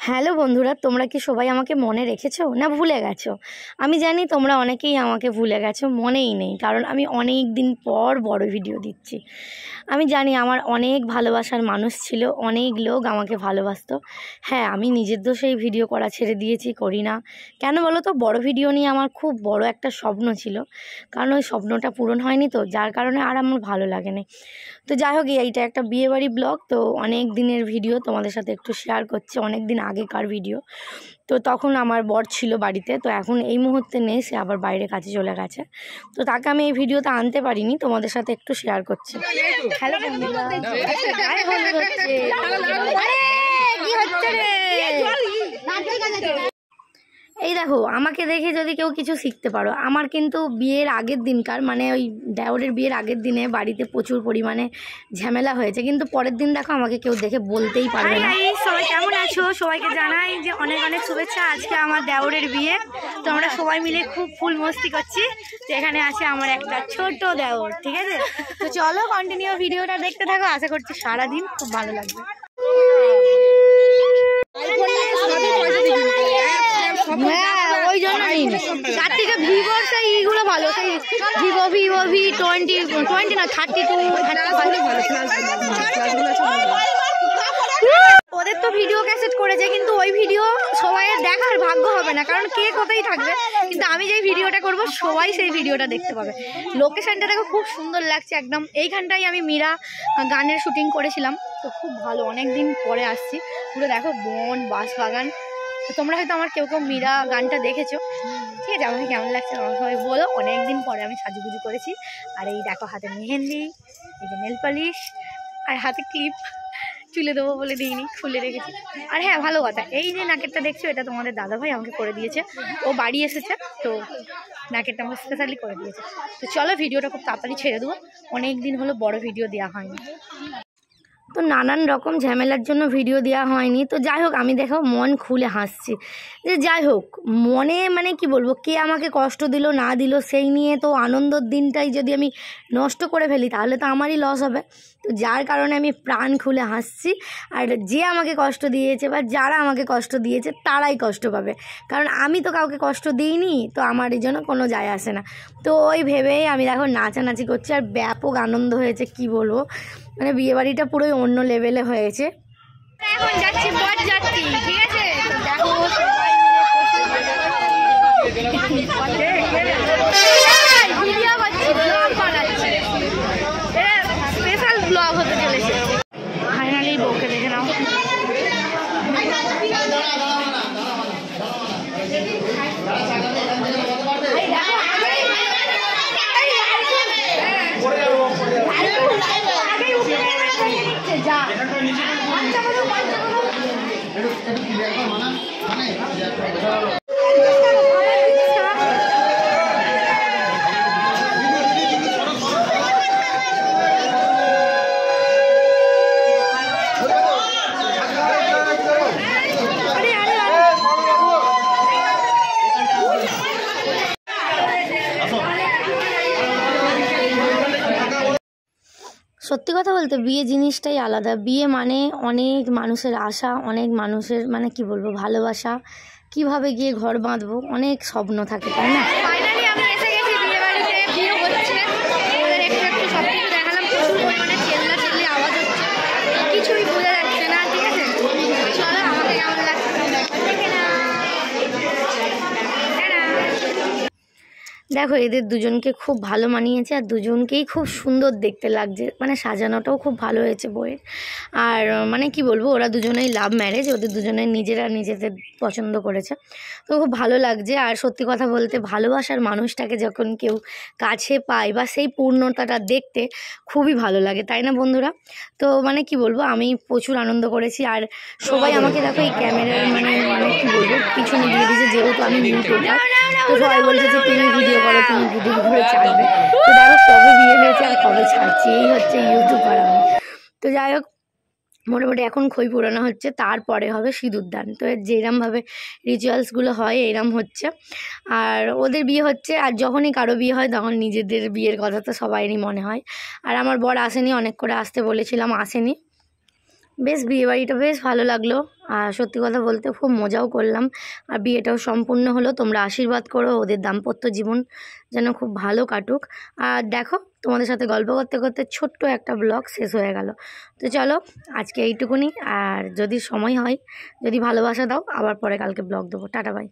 Hello বন্ধুরা, তোমরা কি সবাই আমাকে মনে রেখেছো না ভুলে গেছো? আমি জানি তোমরা অনেকেই আমাকে ভুলে গেছো, মনেই নেই, কারণ আমি অনেক দিন পর বড় ভিডিও দিচ্ছি। আমি জানি আমার অনেক ভালোবাসার মানুষ ছিল, অনেক লোক আমাকে ভালোবাসতো। হ্যাঁ, আমি নিজের দোষেই ভিডিও করা ছেড়ে দিয়েছি, করি না। কেন বলো তো? বড় ভিডিও নিয়ে আমার খুব বড় একটা স্বপ্ন ছিল, কারণ ওই স্বপ্নটা পূরণ হয়নি, তো যার কারণে আর আমার ভালো লাগেনি। তো যাই হোক, এইটা একটা বিয়েবাড়ি ব্লগ, তো অনেক দিনের ভিডিও তোমাদের সাথে একটু শেয়ার করছি, অনেক দিন আগেকার ভিডিও। তো তখন আমার বর ছিল বাড়িতে, তো এখন এই মুহূর্তে নেই, সে আবার বাইরে কাজে চলে গেছে। তো তাকে আমি এই ভিডিওতে আনতে পারিনি, তোমাদের সাথে একটু শেয়ার করছি। হ্যালো বন্ধুরা, কি হচ্ছে রে? এই দেখো, আমাকে দেখে যদি কেউ কিছু শিখতে পারো, আমার কিন্তু বিয়ের আগের দিনকার, মানে ওই দেওরের বিয়ের আগের দিনে বাড়িতে প্রচুর পরিমাণে ঝামেলা হয়েছে, কিন্তু পরের দিন দেখো আমাকে কেউ দেখে বলতেই পারবে না। সবাই কেমন আছো? সবাইকে জানাই যে অনেক অনেক শুভেচ্ছা। আজকে আমার দেওরের বিয়ে, তো আমরা সবাই মিলে খুব ফুল মস্তি করছি। তো এখানে আছে আমার একটা ছোট দেওর, ঠিক আছে? তো চলো কন্টিনিউ ভিডিওটা দেখতে থাকো, আশা করছি সারাদিন খুব ভালো লাগবে। ওই জন্য তার থেকে ভিভোর সেই ইগুলো ভালো, সেই ভিভো V20 না 32। ওদের তো ভিডিও ক্যাসেট করেছে, কিন্তু ওই ভিডিও সবাই দেখার ভাগ্য হবে না, কারণ কে কোথায় থাকবে। কিন্তু আমি যেই ভিডিওটা করব সবাই সেই ভিডিওটা দেখতে পাবে। লোকেশনটা দেখো খুব সুন্দর লাগছে একদম। এইখানটাই আমি মীরা গানের শুটিং করেছিলাম, তো খুব ভালো, অনেক দিন পরে আসছি। পুরো দেখো বন, বাঁশবাগান। তো তোমরা হয়তো আমার কেউ কেউ মীরা গানটা দেখেছো, ঠিক আছে? আমাকে কেমন লাগছে আমার সবাই বলো। অনেকদিন পরে আমি সাজুগুজু করেছি, আর এই দেখো হাতে মেহেন্দি, এই যে নেল পালিশ, আর হাতে ক্লিপ। চুলে দেবো বলে দিইনি, খুলে রেখেছি। আর হ্যাঁ, ভালো কথা, এই যে নাকেরটা দেখছো, এটা তোমাদের দাদাভাই আমাকে করে দিয়েছে। ও বাড়ি এসেছে, তো নাকেরটা আমাকে স্পেশালি করে দিয়েছে। তো চলো ভিডিওটা খুব তাড়াতাড়ি ছেড়ে দেবো, অনেক দিন হলো বড় ভিডিও দেওয়া হয়নি, তো নানান রকম ঝামেলার জন্য ভিডিও দেওয়া হয়নি। তো যাই হোক, আমি দেখো মন খুলে হাসছি, যে যাই হোক, মনে মানে কি বলবো, কে আমাকে কষ্ট দিল না দিল সেই নিয়ে তো আনন্দের দিনটাই যদি আমি নষ্ট করে ফেলি, তাহলে তো আমারই লস হবে। তো যার কারণে আমি প্রাণ খুলে হাসছি। আর যে আমাকে কষ্ট দিয়েছে বা যারা আমাকে কষ্ট দিয়েছে তারাই কষ্ট পাবে, কারণ আমি তো কাউকে কষ্ট দিইনি, তো আমার এই জন্য কোনো যায় আসে না। তো ওই ভেবেই আমি দেখো নাচানাচি করছি, আর ব্যাপক আনন্দ হয়েছে, কি বলবো। মানে বিয়েবাড়িটা পুরোই অন্য লেভেলে হয়েছে। এখন যাচ্ছি বর যাচ্ছি, ঠিক আছে? তো দেখো ভিডিও করছি, ব্লগ বানাচ্ছি, স্পেশাল ব্লগ হতে চলেছে। ফাইনালি বউকে দেখে নাও। সত্যি কথা বলতে বিয়ে জিনিসটাই আলাদা। বিয়ে মানে অনেক মানুষের আশা, অনেক মানুষের মানে কি বলবো ভালোবাসা, কিভাবে গিয়ে ঘর বাঁধবো, অনেক স্বপ্ন থাকে, তাই না? ফাইনালি আমি এসে গেছি বিয়ে বাড়িতে, বিয়ে হচ্ছে। ওদের একটু একটু সব কিছু দেখালাম, প্রচুর পরিমাণে চেল্লাচিল্লি আওয়াজ হচ্ছে, কিছুই বোঝা যাচ্ছে না, ঠিক আছে? চলো আমাকে কেমন লাগছে দেখে না। দেখো এদের দুজনকে খুব ভালো মানিয়েছে, আর দুজনকেই খুব সুন্দর দেখতে লাগছে, মানে সাজানোটাও খুব ভালো হয়েছে বইয়ের। আর মানে কি বলবো, ওরা দুজনেই লাভ ম্যারেজ, ওদের দুজনেই নিজেরা নিজেদের পছন্দ করেছে, তো খুব ভালো লাগছে। আর সত্যি কথা বলতে ভালোবাসার মানুষটাকে যখন কেউ কাছে পায় বা সেই পূর্ণতাটা দেখতে খুবই ভালো লাগে, তাই না বন্ধুরা? তো মানে কি বলবো, আমি প্রচুর আনন্দ করেছি। আর সবাই আমাকে দেখো এই ক্যামেরার মানে কি বলবো পিছনে দিয়ে দিয়েছে, যেহেতু আমি ইউটিউবার, তো সবাই বলছে যে তুমি ভিডিও করো, তুমি ভিডিও করে ছাড়বে। তো দেখো কবে বিয়ে হয়েছে আর কবে ছাড়ছি, এই হচ্ছে ইউটিউবার আমি। তো যাই হোক, মোটামুটি এখন খই পোড়ানো হচ্ছে, তারপরে হবে সিঁদুরদান। তো যেরমভাবে রিচুয়ালসগুলো হয় এরম হচ্ছে। আর ওদের বিয়ে হচ্ছে, আর যখনই কারো বিয়ে হয় তখন নিজেদের বিয়ের কথা তো সবাইরই মনে হয়। আর আমার বর আসেনি, অনেক করে আসতে বলেছিলাম, আসেনি। বেশ বিয়েবাড়িটা বেশ ভালো লাগলো, আর সত্যি কথা বলতে খুব মজাও করলাম, আর বিয়েটাও সম্পূর্ণ হলো। তোমরা আশীর্বাদ করো ওদের দাম্পত্য জীবন যেন খুব ভালো কাটুক। আর দেখো তোমাদের সাথে গল্প করতে করতে ছোট্ট একটা ব্লগ শেষ হয়ে গেল। তো চলো আজকে এইটুকুনি, আর যদি সময় হয়, যদি ভালোবাসা দাও, আবার পরে কালকে ব্লগ দেবো। Tata bye.